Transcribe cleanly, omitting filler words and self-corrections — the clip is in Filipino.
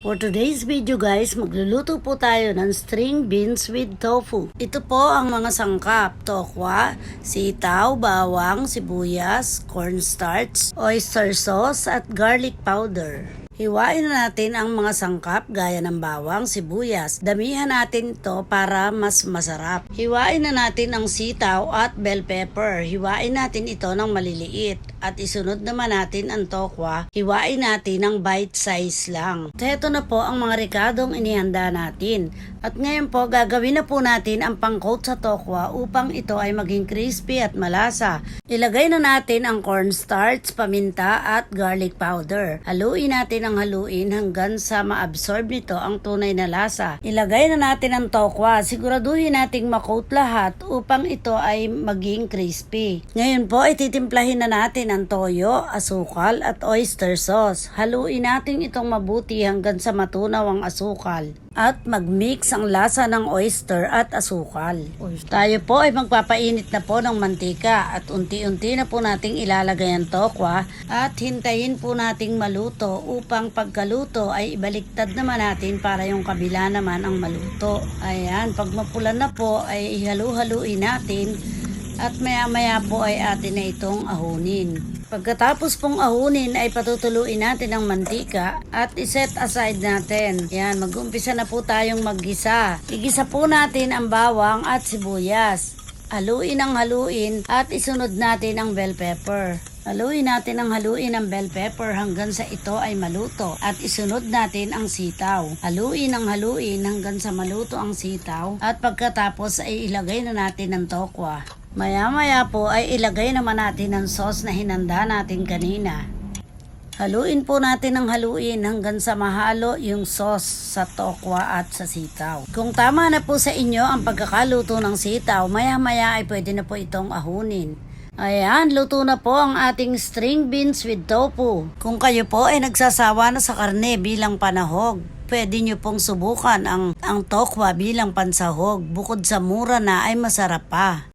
For today's video guys, magluluto po tayo ng string beans with tofu. Ito po ang mga sangkap: tokwa, sitaw, bawang, sibuyas, cornstarch, oyster sauce at garlic powder. Hiwain na natin ang mga sangkap gaya ng bawang, sibuyas. Damihan natin ito para mas masarap. Hiwain na natin ang sitaw at bell pepper. Hiwain natin ito ng maliliit. At isunod naman natin ang tokwa. Hiwain natin ng bite size lang. So ito na po ang mga rekadong inihanda natin. At ngayon po gagawin na po natin ang pang-coat sa tokwa upang ito ay maging crispy at malasa. Ilagay na natin ang cornstarch, paminta at garlic powder. Haluin natin ang haluin hanggang sa ma-absorb nito ang tunay na lasa. Ilagay na natin ang tokwa. Siguraduhin nating ma-coat lahat upang ito ay maging crispy. Ngayon po ay titimplahin na natin ang toyo, asukal at oyster sauce. Haluin natin itong mabuti hanggang sa matunaw ang asukal at mag-mix ang lasa ng oyster at asukal. Tayo po ay magpapainit na po ng mantika at unti-unti na po nating ilalagay ang tokwa at hintayin po nating maluto upang pagkaluto ay ibaliktad naman natin para yung kabila naman ang maluto. Ayan, pag mapula na po ay ihalu-haluin natin at maya-maya po ay atin na itong ahunin. Pagkatapos pong ahunin ay patutuluin natin ang mantika at iset aside natin. Yan, mag-umpisa na po tayong maggisa. Igisa po natin ang bawang at sibuyas. Haluin ang haluin at isunod natin ang bell pepper. Haluin natin ang bell pepper hanggang sa ito ay maluto at isunod natin ang sitaw. Haluin ang haluin hanggang sa maluto ang sitaw at pagkatapos ay ilagay na natin ang tokwa. Maya-maya po ay ilagay naman natin ang sauce na hinanda natin kanina. Haluin po natin ang haluin hanggang sa mahalo yung sauce sa tokwa at sa sitaw. Kung tama na po sa inyo ang pagkakaluto ng sitaw, maya-maya ay pwede na po itong ahunin. Ayan, luto na po ang ating string beans with tofu. Kung kayo po ay nagsasawa na sa karne bilang panahog, pwede nyo pong subukan ang tokwa bilang pansahog. Bukod sa mura na ay masarap pa.